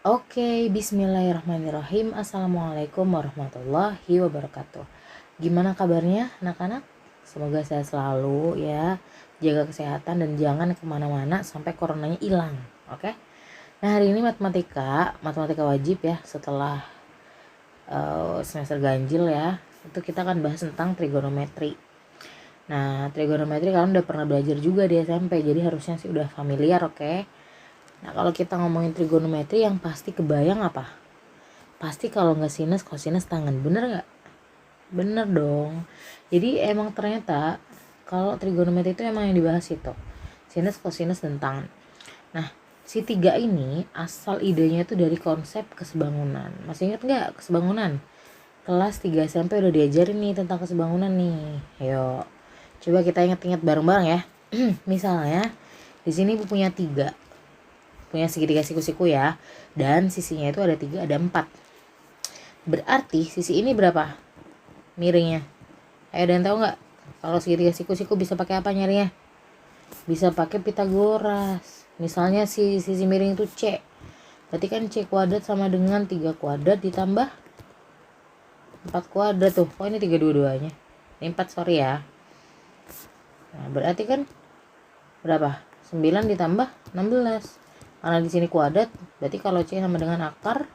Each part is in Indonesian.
Oke, bismillahirrahmanirrahim. Assalamualaikum warahmatullahi wabarakatuh. Gimana kabarnya anak-anak? Semoga sehat selalu ya. Jaga kesehatan dan jangan kemana-mana sampai coronanya hilang. Oke. Nah, hari ini matematika wajib ya. Setelah semester ganjil ya, itu kita akan bahas tentang trigonometri. Nah, trigonometri kalian udah pernah belajar juga di SMP, jadi harusnya sih udah familiar, oke? Nah, kalau kita ngomongin trigonometri yang pasti kebayang apa? Pasti kalau nggak sinus, kosinus, tangen. Bener nggak? Bener dong. Jadi emang ternyata kalau trigonometri itu emang yang dibahas itu. Sinus, kosinus, dan tangen. Nah, si tiga ini asal idenya itu dari konsep kesebangunan. Masih ingat nggak kesebangunan? Kelas 3 SMP udah diajarin nih tentang kesebangunan nih. Ayo, coba kita ingat-ingat bareng-bareng ya. Misalnya, di sini ibu punya 3. Punya segitiga siku-siku ya. Dan sisinya itu ada 3, ada 4. Berarti sisi ini berapa miringnya? Ayo, ada yang tahu nggak? Kalau segitiga siku-siku bisa pakai apa nyarinya? Bisa pakai Pitagoras. Misalnya sisi miring itu C. Berarti kan C kuadrat sama dengan 3 kuadrat ditambah 4 kuadrat tuh. Oh, ini 3 dua-duanya. Ini 4, sorry ya. Nah, berarti kan berapa? 9 ditambah 16. Karena di sini kuadrat, berarti kalau C sama dengan akar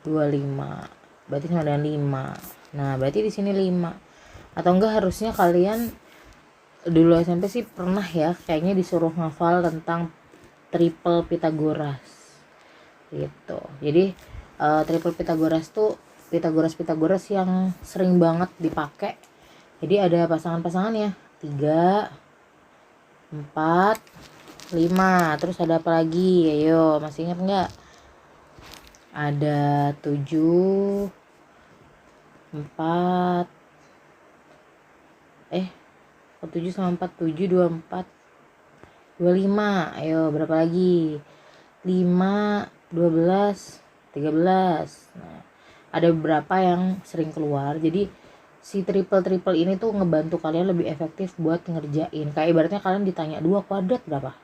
25. Berarti sama dengan 5. Nah, berarti di sini 5. Atau enggak harusnya kalian dulu SMP sih pernah ya kayaknya disuruh ngafal tentang triple Pitagoras. Gitu. Jadi triple Pitagoras tuh Pitagoras yang sering banget dipakai. Jadi ada pasangan-pasangannya 3, 4, 5. Terus ada apa lagi? Ayo, masih ingat nggak? Ada 7, 4, 7 sama 4, 7, 24, 25. Ayo, berapa lagi? 5, 12, 13. Nah, ada beberapa yang sering keluar. Jadi si triple ini tuh ngebantu kalian lebih efektif buat ngerjain. Kayak ibaratnya kalian ditanya 2 kuadrat berapa?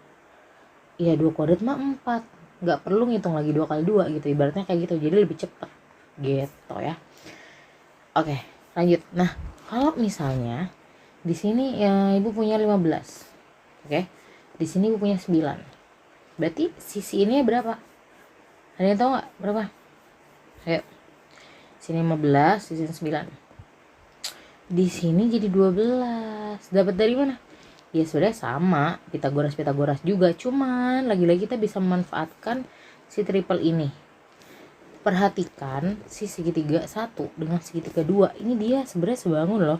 Iya, 2 kuadrat mah 4. Nggak perlu ngitung lagi 2 kali 2 gitu. Ibaratnya kayak gitu. Jadi lebih cepet gitu ya. Oke, lanjut. Nah, kalau misalnya di sini ya ibu punya 15. Oke. Di sini ibu punya 9. Berarti sisi ini berapa? Ada yang tahu nggak berapa? Ayo. Sini 15, sisi 9. Di sini jadi 12. Dapat dari mana? Ya sebenarnya sama, Pitagoras juga, cuman lagi-lagi kita bisa memanfaatkan si triple ini. Perhatikan si segitiga 1 dengan segitiga 2, ini dia sebenarnya sebangun loh.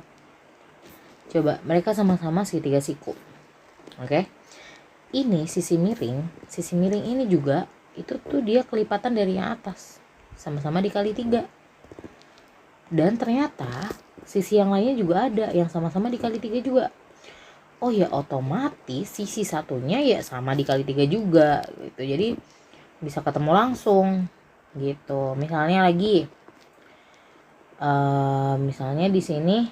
Coba, mereka sama-sama segitiga siku. Oke. Ini sisi miring ini juga itu tuh dia kelipatan dari yang atas. Sama-sama dikali 3. Dan ternyata sisi yang lainnya juga ada yang sama-sama dikali 3 juga. Oh ya, otomatis sisi satunya ya sama dikali 3 juga gitu. Jadi bisa ketemu langsung gitu. Misalnya lagi misalnya di sini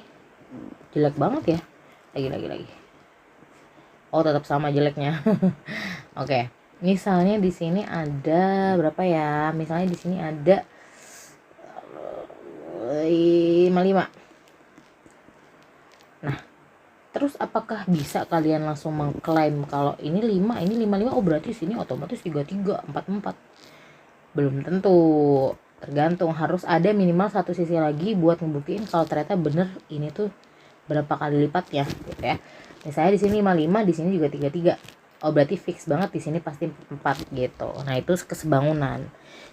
jelek banget ya. Lagi. Oh, tetap sama jeleknya. Oke. Misalnya di sini ada berapa ya? Misalnya di sini ada 55. Nah, terus apakah bisa kalian langsung mengklaim kalau ini 5, ini 55, oh berarti sini otomatis 33, 44? Belum tentu. Tergantung, harus ada minimal satu sisi lagi buat ngebuktiin kalau ternyata bener ini tuh berapa kali lipatnya gitu ya. Misalnya di sini 55, di sini juga 33. Oh, berarti fix banget di sini pasti 4 gitu. Nah, itu kesebangunan.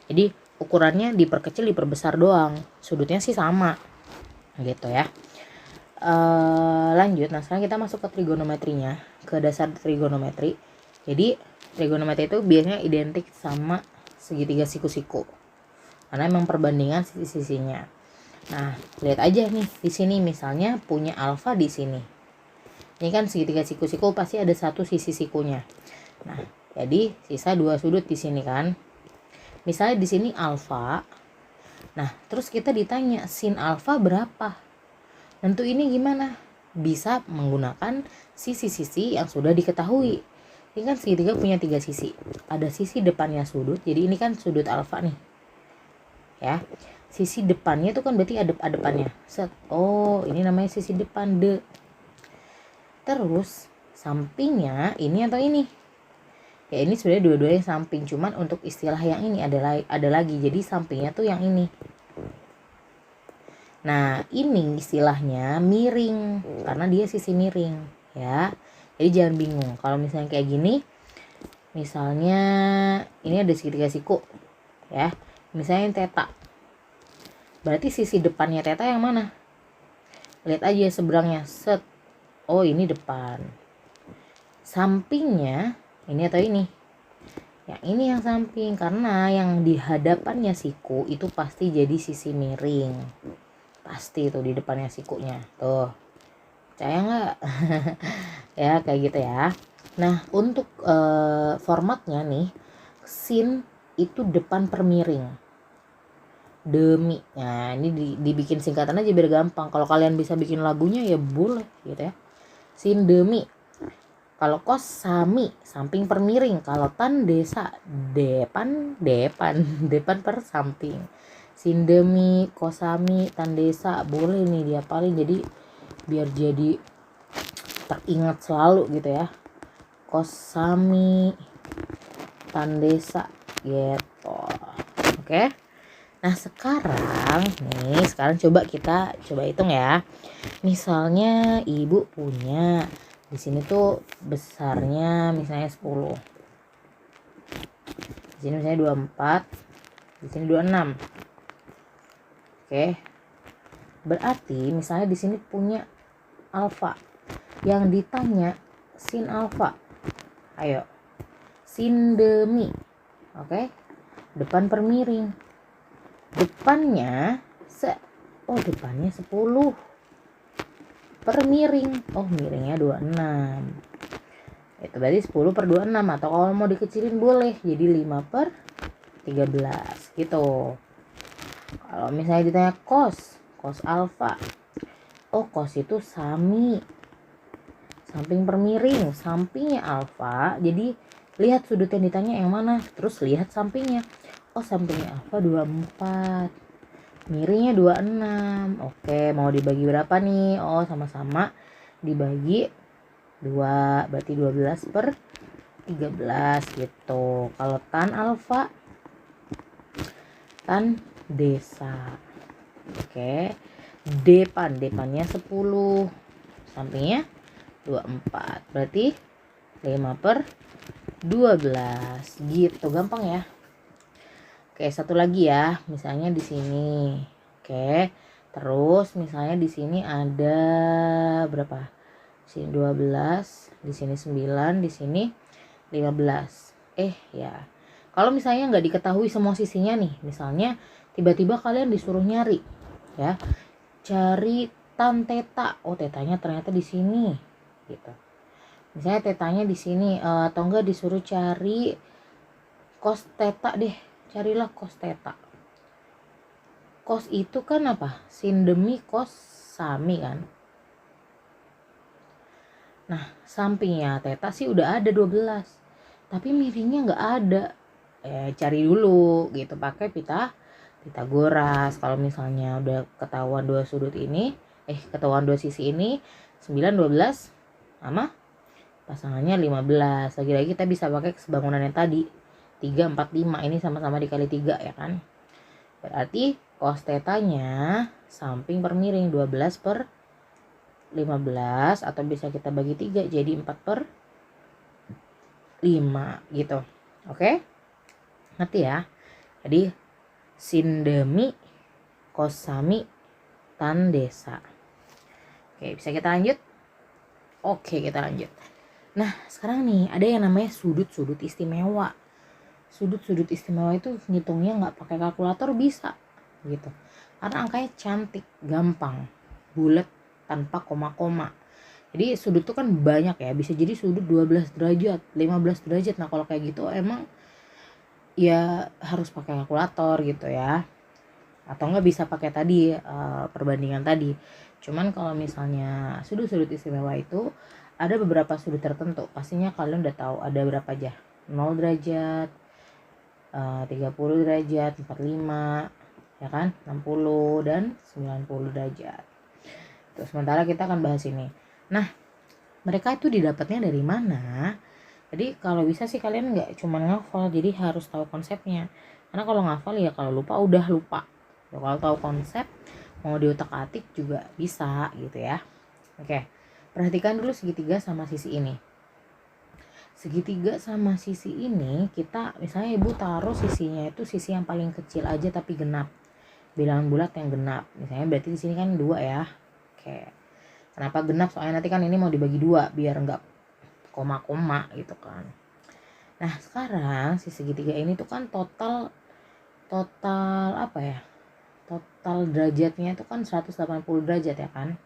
Jadi ukurannya diperkecil, diperbesar doang. Sudutnya sih sama gitu ya. Lanjut. Nah, sekarang kita masuk ke trigonometrinya, ke dasar trigonometri. Jadi trigonometri itu biasanya identik sama segitiga siku-siku karena emang perbandingan sisi-sisinya. Nah, lihat aja nih di sini misalnya punya alfa di sini. Ini kan segitiga siku-siku pasti ada satu sisi sikunya. Nah, jadi sisa 2 sudut di sini kan. Misalnya di sini alfa. Nah, terus kita ditanya sin alfa berapa? Tentu ini gimana? Bisa menggunakan sisi-sisi yang sudah diketahui. Ini kan segitiga punya 3 sisi. Ada sisi depannya sudut. Jadi ini kan sudut alfa nih. Ya. Sisi depannya itu kan berarti adepannya. Set. Oh, ini namanya sisi depan de. Terus sampingnya ini atau ini? Ya ini sebenarnya dua-duanya samping, cuman untuk istilah yang ini ada lagi. Jadi sampingnya tuh yang ini. Nah, ini istilahnya miring karena dia sisi miring, ya. Jadi jangan bingung. Kalau misalnya kayak gini, misalnya ini ada segitiga siku, ya. Misalnya teta. Berarti sisi depannya teta yang mana? Lihat aja seberangnya. Set. Oh, ini depan. Sampingnya ini atau ini? Yang ini yang samping, karena yang di hadapannya siku itu pasti jadi sisi miring. Pasti tuh di depannya sikunya. Tuh. Percaya nggak? Ya kayak gitu ya. Nah, untuk formatnya nih, sin itu depan per miring. Demi. Nah, ini dibikin singkatan aja biar gampang. Kalau kalian bisa bikin lagunya ya boleh gitu ya. Sin demi. Kalau kos sami, samping per miring. Kalau tan desa, depan depan per samping. Sindemi, kosami, tan desa, boleh nih diapalin jadi biar jadi teringat selalu gitu ya. Kosami, tan desa gitu. Oke. Nah, sekarang coba kita hitung ya. Misalnya ibu punya di sini tuh besarnya misalnya 10. Di sini misalnya 24, di sini 26. Oke. Berarti misalnya di sini punya alfa. Yang ditanya sin alfa. Ayo. Sin demi. Oke. Depan per miring. Depannya depannya 10 per miring. Oh, miringnya 26. Itu berarti 10 per 26, atau kalau mau dikecilin boleh jadi 5 per 13 gitu. Kalau misalnya ditanya cos alfa. Oh, cos itu sami. Samping per miring, sampingnya alfa. Jadi lihat sudut yang ditanya yang mana, terus lihat sampingnya. Oh, sampingnya alfa 24. Miringnya 26. Oke, mau dibagi berapa nih? Oh, sama-sama dibagi 2, berarti 12 per 13 gitu. Kalau tan alfa, tan desa. Oke. Depannya 10. Sampingnya 24. Berarti 5 per 12 gitu. Gampang ya. Oke, satu lagi ya. Misalnya di sini. Oke. Terus misalnya di sini ada berapa? Di sini 12, di sini 9, di sini 15. Ya. Kalau misalnya nggak diketahui semua sisinya nih, misalnya tiba-tiba kalian disuruh nyari, ya, cari tan teta. Oh, tetanya ternyata di sini, gitu. Misalnya tetanya di sini, atau enggak disuruh cari cos teta deh. Carilah cos teta. Cos itu kan apa? Sin demi cos sami kan. Nah, sampingnya teta sih udah ada 12. Tapi miringnya nggak ada. Cari dulu gitu pakai Pitagoras. Kalau misalnya udah ketahuan dua sudut ini, ketahuan dua sisi ini, 9, 12 sama pasangannya 15. Lagi-lagi kita bisa pakai kesebangunan yang tadi. 3, 4, 5 ini sama-sama dikali 3 ya kan. Berarti cos tetanya samping per miring 12 per 15, atau bisa kita bagi 3 jadi 4 per 5 gitu. Oke? Ngerti ya? Jadi sin demi, cos sami, tan desa. Oke, bisa kita lanjut? Oke, kita lanjut. Nah, sekarang nih ada yang namanya sudut-sudut istimewa. Sudut-sudut istimewa itu ngitungnya nggak pakai kalkulator bisa gitu. Karena angkanya cantik, gampang, bulat tanpa koma-koma. Jadi sudut tuh kan banyak ya, bisa jadi sudut 12 derajat, 15 derajat. Nah, kalau kayak gitu emang ya harus pakai kalkulator gitu ya. Atau nggak bisa pakai tadi perbandingan tadi. Cuman kalau misalnya sudut-sudut istimewa itu ada beberapa sudut tertentu. Pastinya kalian udah tahu ada berapa aja. 0 derajat, 30 derajat, 45, ya kan? 60 dan 90 derajat. Terus sementara kita akan bahas ini. Nah, mereka itu didapatnya dari mana? Jadi kalau bisa sih kalian nggak cuma ngafal, jadi harus tahu konsepnya. Karena kalau ngafal ya kalau lupa udah lupa. Kalau tahu konsep mau diotak-atik juga bisa gitu ya. Oke. Perhatikan dulu segitiga sama sisi ini. Segitiga sama sisi ini kita misalnya ibu taruh sisinya itu sisi yang paling kecil aja tapi genap. Bilangan bulat yang genap. Misalnya berarti di sini kan 2 ya. Oke. Kenapa genap? Soalnya nanti kan ini mau dibagi 2 biar enggak koma-koma gitu kan. Nah, sekarang si segitiga ini tuh kan total apa ya? Total derajatnya itu kan 180 derajat ya kan.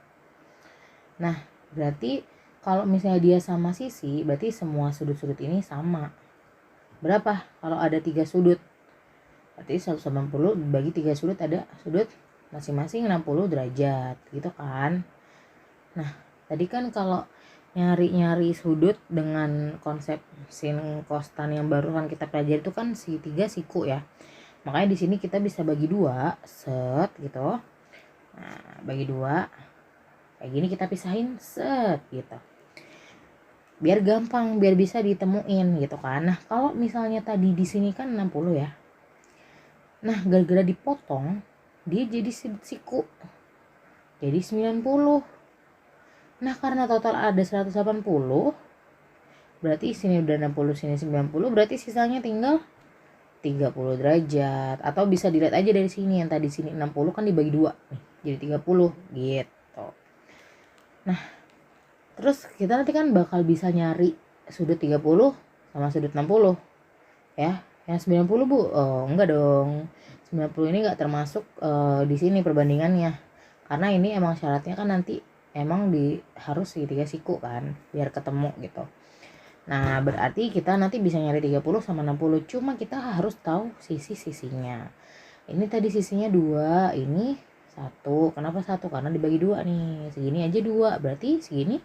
Nah, berarti kalau misalnya dia sama sisi, berarti semua sudut-sudut ini sama. Berapa? Kalau ada 3 sudut, berarti 180 bagi 3 sudut ada sudut masing-masing 60 derajat, gitu kan. Nah, tadi kan kalau nyari-nyari sudut dengan konsep sin cos tan yang baru kan kita pelajari itu kan segitiga siku ya. Makanya di sini kita bisa bagi 2, set gitu. Nah, bagi 2 kayak gini kita pisahin set gitu, biar gampang, biar bisa ditemuin gitu kan. Nah kalau misalnya tadi di sini kan 60 ya, nah gara-gara dipotong dia jadi siku jadi 90. Nah karena total ada 180, berarti sini udah 60, sini 90, berarti sisanya tinggal 30 derajat. Atau bisa dilihat aja dari sini, yang tadi sini 60 kan dibagi 2 nih, jadi 30 gitu. Nah, terus kita nanti kan bakal bisa nyari sudut 30 sama sudut 60. Ya, yang 90 Bu. Oh, enggak dong. 90 ini enggak termasuk di sini perbandingannya. Karena ini emang syaratnya kan nanti emang harus segitiga siku kan, biar ketemu gitu. Nah, berarti kita nanti bisa nyari 30 sama 60. Cuma kita harus tahu sisi-sisinya. Ini tadi sisinya 2, ini 1. Kenapa 1? Karena dibagi 2 nih. Segini aja 2, berarti segini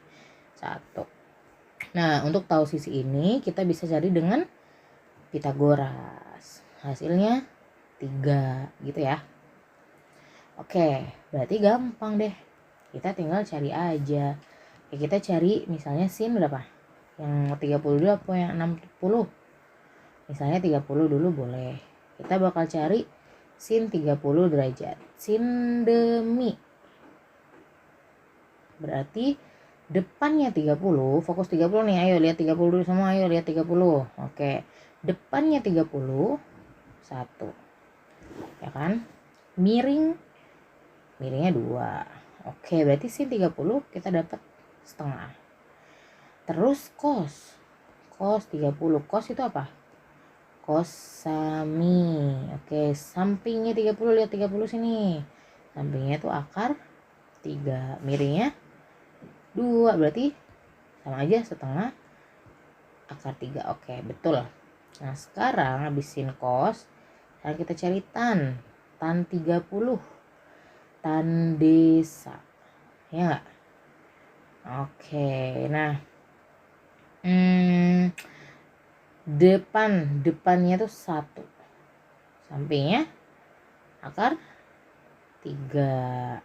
1. Nah, untuk tahu sisi ini kita bisa cari dengan Pitagoras. Hasilnya 3 gitu ya. Oke, berarti gampang deh. Kita tinggal cari aja. Ya, kita cari misalnya sin berapa? Yang 30 dulu apa yang 60? Misalnya 30 dulu boleh. Kita bakal cari sin 30 derajat. Sin demi. Berarti depannya 30, fokus 30 nih. Ayo lihat 30 dulu semua, ayo lihat 30. Oke. Depannya 30, 1. Ya kan? Miringnya 2. Oke, berarti sin 30 kita dapat setengah. Terus cos 30. Cos itu apa? Cos sami. Oke, sampingnya 30, lihat 30 sini. Sampingnya itu akar 3, miringnya 2, berarti sama aja setengah akar 3. Oke, betul. Nah, sekarang habis sin cos, sekarang kita cari tan. Tan 30. Tan desa. Ya enggak? Oke, nah. Depannya tuh 1. Sampingnya akar 3.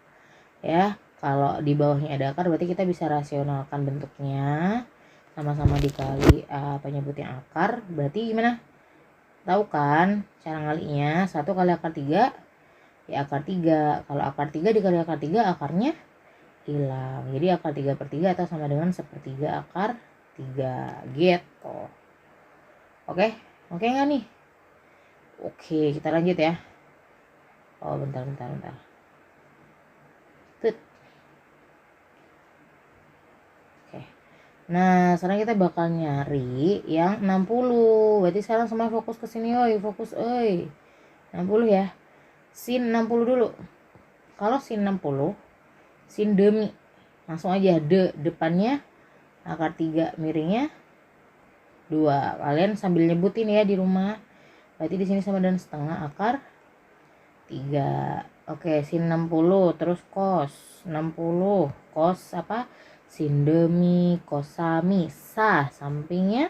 Ya, kalau di bawahnya ada akar berarti kita bisa rasionalkan bentuknya. Sama-sama dikali penyebutnya akar, berarti gimana? Tahu kan cara ngalinya? 1 kali akar 3 ya akar 3. Kalau akar 3 dikali akar 3 akarnya hilang. Jadi akar 3/3 atau sama dengan 1/3 akar 3 gitu. Oke nggak nih? Oke, kita lanjut ya. Oh, bentar. Tut. Oke. Nah, sekarang kita bakal nyari yang 60. Berarti sekarang semua fokus ke sini, fokus, 60 ya. Sin 60 dulu. Kalau sin 60, sin demi. Langsung aja depannya akar 3, miringnya 2. Kalian sambil nyebutin ya di rumah. Berarti di sini sama dengan setengah akar 3. Oke, sin 60 terus cos 60. Cos apa? sin demi kosami sa sampingnya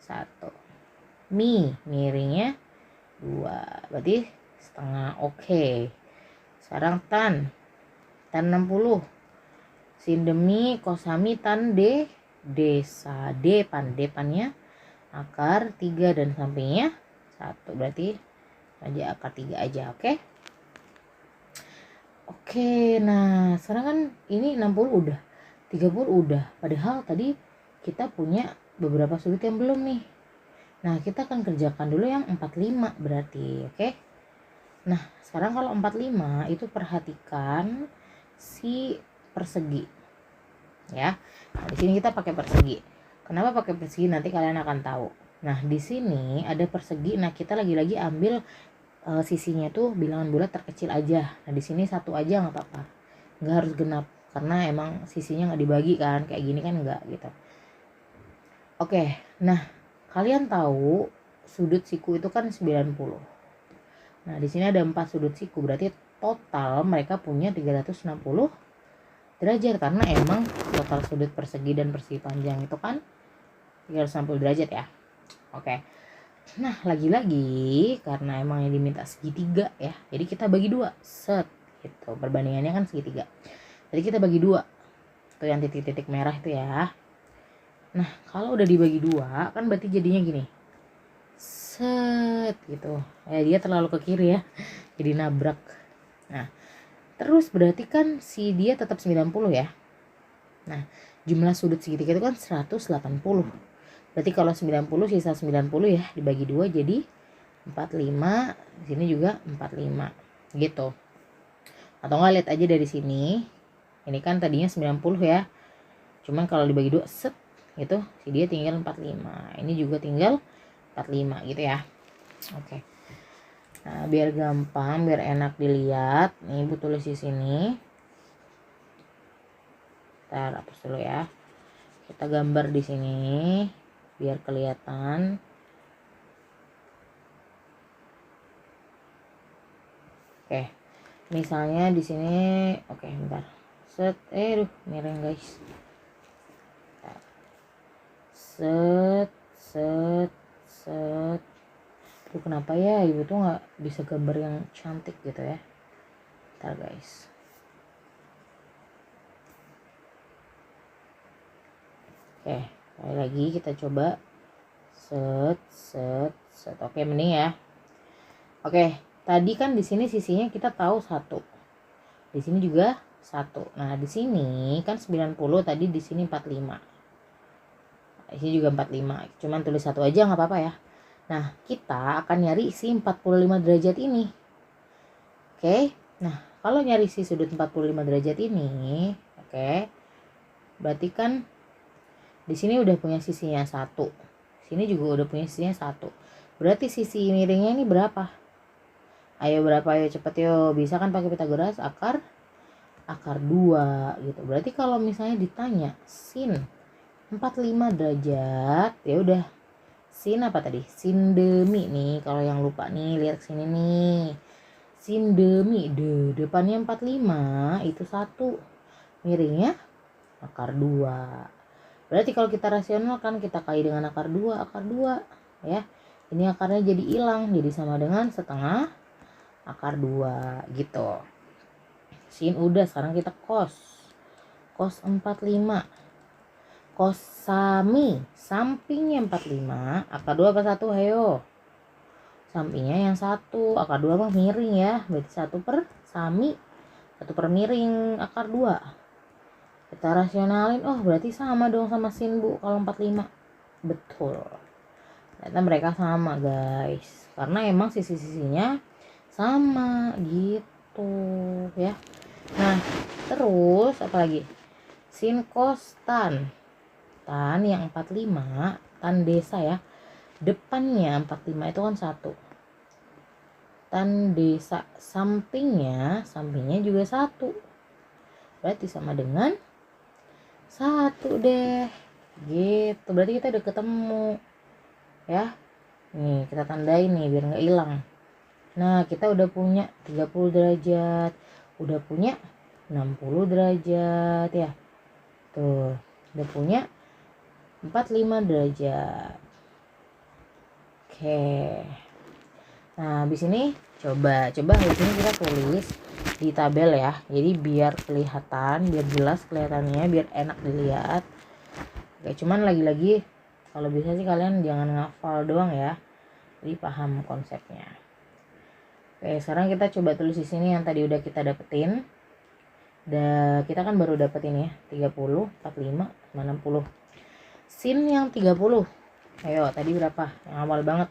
1, mi miringnya 2, berarti setengah. Oke, sekarang tan 60, sin demi kosami tan desa depannya akar 3 dan sampingnya 1, berarti aja akar 3 aja. Oke, nah sekarang kan ini 60 udah, 30 udah, padahal tadi kita punya beberapa sudut yang belum nih. Nah kita akan kerjakan dulu yang 45 berarti. Oke, nah sekarang kalau 45 itu perhatikan si persegi ya. Nah di sini kita pakai persegi. Kenapa pakai persegi, nanti kalian akan tahu. Nah di sini ada persegi, nah kita lagi-lagi ambil sisinya tuh bilangan bulat terkecil aja. Nah di sini 1 aja nggak apa-apa, nggak harus genap karena emang sisinya nggak dibagi kan, kayak gini kan nggak gitu. Oke, nah kalian tahu sudut siku itu kan 90. Nah di sini ada 4 sudut siku, berarti total mereka punya 360 derajat karena emang total sudut persegi dan persegi panjang itu kan 360 derajat ya. Oke. Nah lagi-lagi karena emang yang diminta segitiga ya, jadi kita bagi 2 set gitu, perbandingannya kan segitiga, jadi kita bagi 2 tuh yang titik-titik merah itu ya. Nah kalau udah dibagi 2 kan berarti jadinya gini set gitu ya, dia terlalu ke kiri ya jadi nabrak. Nah terus berarti kan si dia tetap 90 ya. Nah jumlah sudut segitiga itu kan 180, berarti kalau 90 sisa 90 ya dibagi 2 jadi 45, di sini juga 45 gitu. Atau enggak lihat aja dari sini. Ini kan tadinya 90 ya. Cuman kalau dibagi 2 set gitu, si dia tinggal 45. Ini juga tinggal 45 gitu ya. Oke. Nah, biar gampang, biar enak dilihat, nih Ibu tulis di sini. Ntar hapus dulu ya. Kita gambar di sini biar kelihatan. Oke, misalnya di sini, oke, bentar. Set, miring guys. Set, set, set. Tuh kenapa ya Ibu tuh nggak bisa gambar yang cantik gitu ya? Bentar guys. Oke, sekali lagi kita coba. Set, set, set. Oke, mending ya. Oke, tadi kan di sini sisinya kita tahu 1. Di sini juga 1. Nah, di sini kan 90, tadi di sini 45. Di sini juga 45. Cuman tulis 1 aja nggak apa-apa ya. Nah, kita akan nyari si 45 derajat ini. Oke. Nah, kalau nyari si sudut 45 derajat ini, oke. Berarti kan di sini udah punya sisinya 1. Sini juga udah punya sisinya 1. Berarti sisi miringnya ini berapa? Ayo berapa, ayo cepet yo. Bisa kan pakai Pitagoras, akar 2 gitu. Berarti kalau misalnya ditanya sin 45 derajat, ya udah sin apa tadi? Sin demi nih. Kalau yang lupa nih, lihat sini nih. Sin demi depannya 45 itu 1. Miringnya akar 2. Berarti kalau kita rasional kan kita kali dengan akar 2 ya. Ini akarnya jadi hilang, jadi sama dengan setengah akar 2 gitu. Sin udah, sekarang kita cos 45. Kosami sampingnya 45, akar 2 apa 1? Ayo. Sampingnya yang 1, akar 2 mah miring ya. Berarti 1 per sami, 1 per miring akar 2. Kita rasionalin, oh berarti sama dong sama sin Bu kalau 45. Betul. Ternyata mereka sama guys. Karena emang sisi-sisinya sama gitu ya. Nah, terus apa lagi? Sin cos tan. Tan yang 45, tan desa ya. Depannya 45 itu kan 1. Tan desa sampingnya juga 1. Berarti sama dengan 1 deh. Gitu. Berarti kita udah ketemu. Ya. Nih, kita tandain nih biar nggak hilang. Nah, kita udah punya 30 derajat. Udah punya 60 derajat ya. Tuh, udah punya 45 derajat. Oke. Nah, habis ini coba habis ini kita tulis di tabel ya. Jadi biar kelihatan, biar jelas kelihatannya, biar enak dilihat. Oke, cuman lagi-lagi kalau bisa sih kalian jangan ngafal doang ya. Jadi paham konsepnya. Oke, sekarang kita coba tulis di sini yang tadi udah kita dapetin. Kita kan baru dapetin ya, 30, 45, 60. Sin yang 30. Ayo, tadi berapa? Yang awal banget.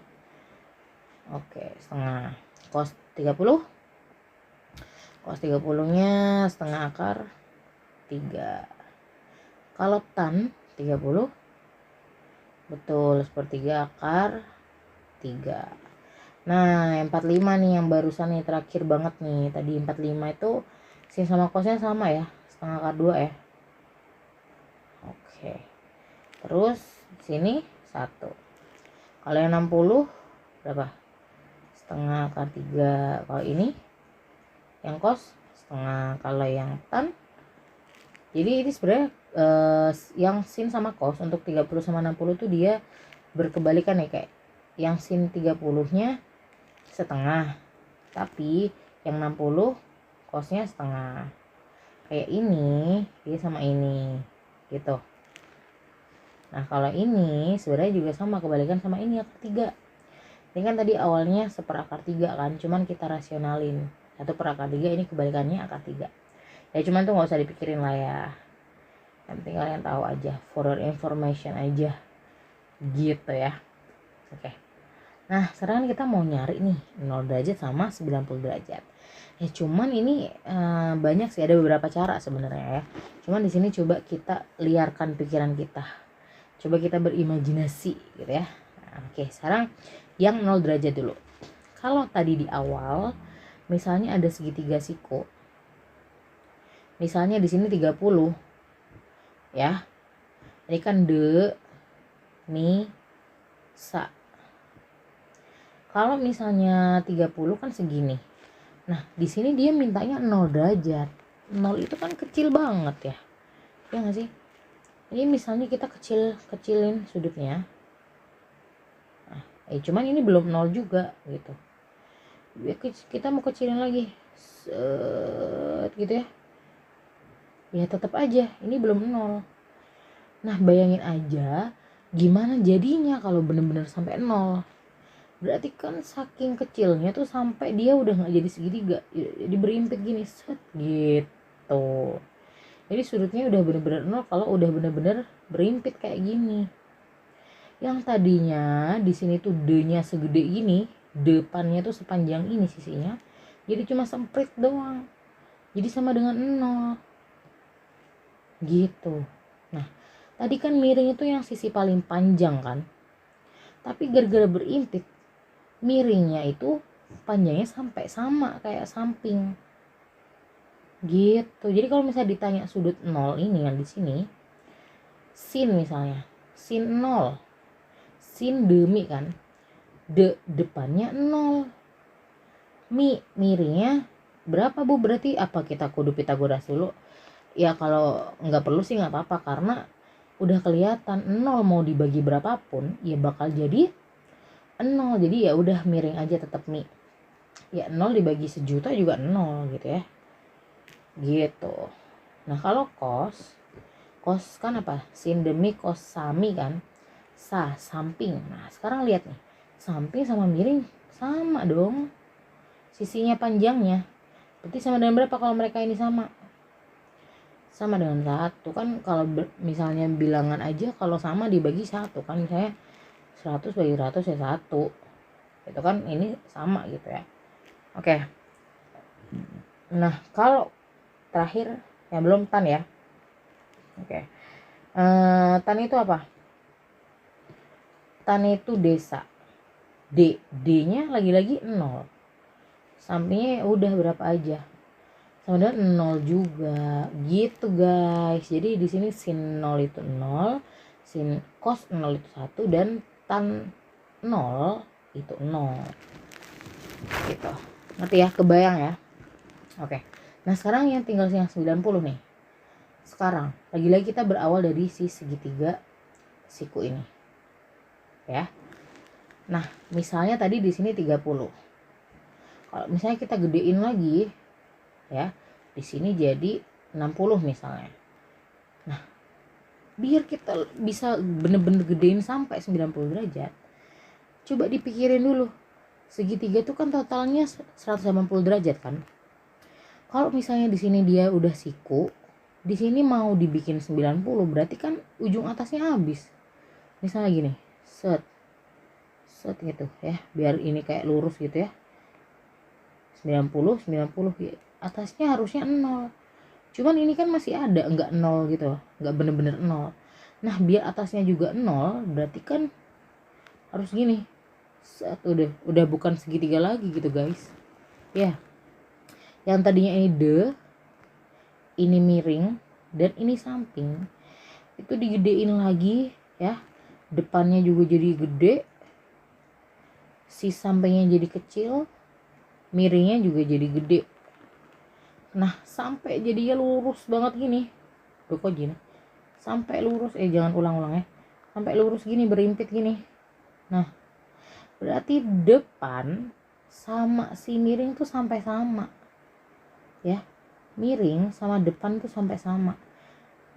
Oke, setengah. Cos 30. Cos 30-nya setengah akar 3. Kalau tan 30, betul, sepertiga akar 3. Nah, yang 45 nih yang barusan nih, terakhir banget nih. Tadi 45 itu sin sama cosnya sama ya, setengah akar 2 ya. Oke. Terus sini 1. Kalau yang 60 berapa? Setengah akar 3. Kalau ini yang cos setengah. Kalau yang tan, jadi ini sebenarnya yang sin sama cos untuk 30 sama 60 tuh dia berkebalikan ya, kayak yang sin 30-nya setengah, tapi yang 60 cosnya setengah. Kayak ini dia sama ini gitu. Nah, kalau ini sebenarnya juga sama, kebalikan sama ini akar 3. Ini kan tadi awalnya seperakar 3 kan, cuman kita rasionalin 1/3, ini kebalikannya akar 3. Ya cuman tuh nggak usah dipikirin lah ya, yang penting kalian tahu aja, for your information aja gitu ya. Oke, nah sekarang kita mau nyari nih 0 derajat sama 90 derajat. Ya cuman ini banyak sih, ada beberapa cara sebenarnya ya. Cuman di sini coba kita liarkan pikiran kita, coba kita berimajinasi gitu ya. Nah, oke, sekarang yang 0 derajat dulu. Kalau tadi di awal misalnya ada segitiga siku, misalnya di sini 30 ya, ini kan de ni sa. Kalau misalnya 30 kan segini. Nah, di sini dia mintanya 0 derajat. 0 itu kan kecil banget ya. Ya nggak sih? Ini misalnya kita kecilin sudutnya. Nah, cuman ini belum 0 juga gitu. Kita mau kecilin lagi. Gitu ya. Ya tetap aja ini belum 0. Nah, bayangin aja gimana jadinya kalau bener-bener sampai 0. Berarti kan saking kecilnya tuh sampai dia udah nggak jadi segitiga, jadi berimpit gini set gitu. Jadi sudutnya udah bener-bener 0 kalau udah bener-bener berimpit kayak gini. Yang tadinya di sini tuh D-nya segede gini, depannya tuh sepanjang ini sisinya, jadi cuma semprit doang. Jadi sama dengan 0 gitu. Nah, tadi kan miring itu yang sisi paling panjang kan, tapi gara-gara berimpit miringnya itu panjangnya sampai sama kayak samping gitu. Jadi kalau misalnya ditanya sudut 0 ini yang di sini, sin misalnya, sin 0, sin demi kan, depannya 0, miringnya berapa Bu? Berarti apa kita kudu Pitagoras dulu? Ya kalau nggak perlu sih nggak apa-apa, karena udah kelihatan 0 mau dibagi berapapun ya bakal jadi 0. Jadi ya udah miring aja tetap mi. Ya 0 dibagi sejuta juga 0 gitu ya. Gitu. Nah, kalau cos kan apa? Sin demi cos sami kan? Samping. Nah, sekarang lihat nih. Samping sama miring sama dong. Sisinya panjangnya. Berarti sama dengan berapa kalau mereka ini sama? Sama dengan 1 kan. Kalau misalnya bilangan aja kalau sama dibagi 1 kan, misalnya 100 bagi 100 ya 1. Itu kan ini sama gitu ya. Oke. Nah, kalau terakhir yang belum tan ya. Oke. Tan itu apa? Tan itu desa. D-nya lagi-lagi 0. Sampingnya udah berapa aja. Sama dengan 0 juga. Gitu guys. Jadi di sini sin 0 itu 0, sin cos 0 itu 1, dan tan 0 itu 0. Gitu. Ngerti ya? Kebayang ya? Oke. Nah, sekarang yang tinggal yang 90 nih. Sekarang lagi-lagi kita berawal dari si segitiga siku ini ya. Nah misalnya tadi di sini 30, kalau misalnya kita gedein lagi ya, di sini jadi 60 misalnya. Nah biar kita bisa bener-bener gedein sampai 90 derajat, coba dipikirin dulu, segitiga itu kan totalnya 180 derajat kan. Kalau misalnya di sini dia udah siku, di sini mau dibikin 90, berarti kan ujung atasnya habis. Misalnya gini, set gitu ya, biar ini kayak lurus gitu ya. 90 atasnya harusnya 0. Cuman ini kan masih ada enggak 0 gitu loh, enggak bener-bener 0. Nah, biar atasnya juga 0, berarti kan harus gini. Set, udah bukan segitiga lagi gitu, guys. Ya. Yang tadinya ini miring dan ini samping, itu digedein lagi ya. Depannya juga jadi gede, si sampingnya jadi kecil, miringnya juga jadi gede. Nah sampai jadinya lurus banget gini, kok gini, sampai lurus, jangan ulang-ulang ya, sampai lurus gini, berimpit gini. Nah berarti depan sama si miring tuh sampai sama ya, miring sama depan tuh sampai sama.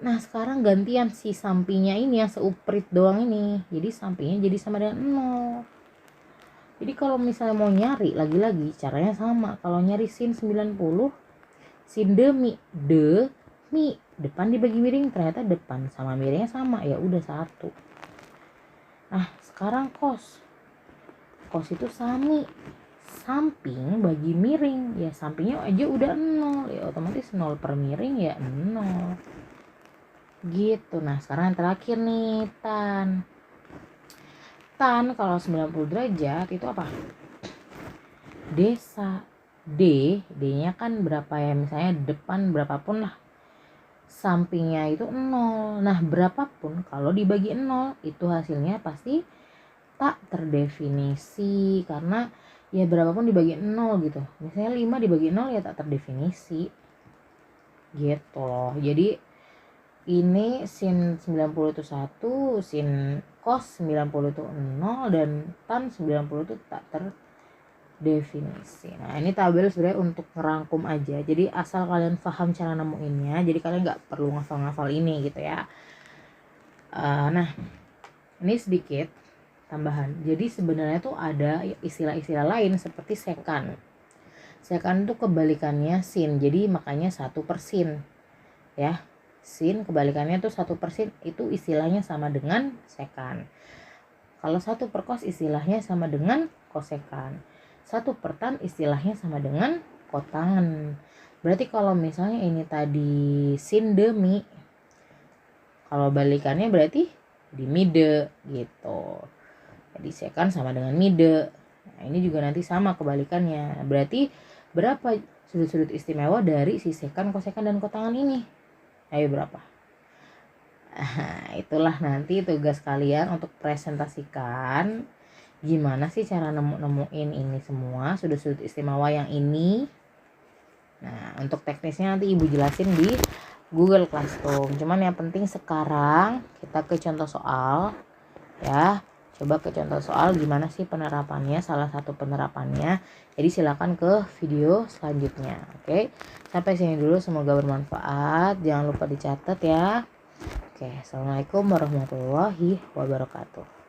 Nah sekarang gantian si sampingnya ini yang seuprit doang ini, jadi sampingnya jadi sama dengan 0. Jadi kalau misalnya mau nyari lagi-lagi caranya sama. Kalau nyari sin 90, sin demi depan dibagi miring, ternyata depan sama miringnya sama, ya udah 1. Nah sekarang cos itu samping bagi miring, ya sampingnya aja udah 0, ya otomatis 0 per miring ya 0 gitu. Nah sekarang yang terakhir nih, tan kalau 90 derajat itu apa? Desa. D-nya kan berapa ya, misalnya depan berapapun lah, sampingnya itu 0. Nah berapapun kalau dibagi 0 itu hasilnya pasti tak terdefinisi, karena ya berapapun dibagi 0 gitu. Misalnya 5 dibagi 0 ya tak terdefinisi gitu loh. Jadi ini sin 90 itu 1, sin cos 90 itu 0, dan tan 90 itu tak terdefinisi. Nah ini tabel sebenarnya untuk ngerangkum aja, jadi asal kalian paham cara nemuinnya, jadi kalian nggak perlu ngafal-ngafal ini gitu ya. Nah ini sedikit tambahan, jadi sebenarnya tuh ada istilah-istilah lain seperti sekan. Sekan itu kebalikannya sin, jadi makanya 1 per sin ya. Sin kebalikannya tuh 1 per sin, itu istilahnya sama dengan sekan. Kalau 1 per cos istilahnya sama dengan kosekan. 1 per tan istilahnya sama dengan kotangen. Berarti kalau misalnya ini tadi sin demi, kalau balikannya berarti di mide gitu. Jadi sekan sama dengan mide. Nah ini juga nanti sama kebalikannya. Berarti berapa sudut-sudut istimewa dari si sekan, kosekan, dan kotangen ini? Ayo berapa? Itulah nanti tugas kalian untuk presentasikan gimana sih cara nemuin ini semua sudut-sudut istimewa yang ini. Nah untuk teknisnya nanti ibu jelasin di Google Classroom. Cuman yang penting sekarang kita ke contoh soal ya. Coba ke contoh soal gimana sih penerapannya, salah satu penerapannya. Jadi silakan ke video selanjutnya. Oke, sampai sini dulu, semoga bermanfaat. Jangan lupa dicatat ya. Oke, assalamualaikum warahmatullahi wabarakatuh.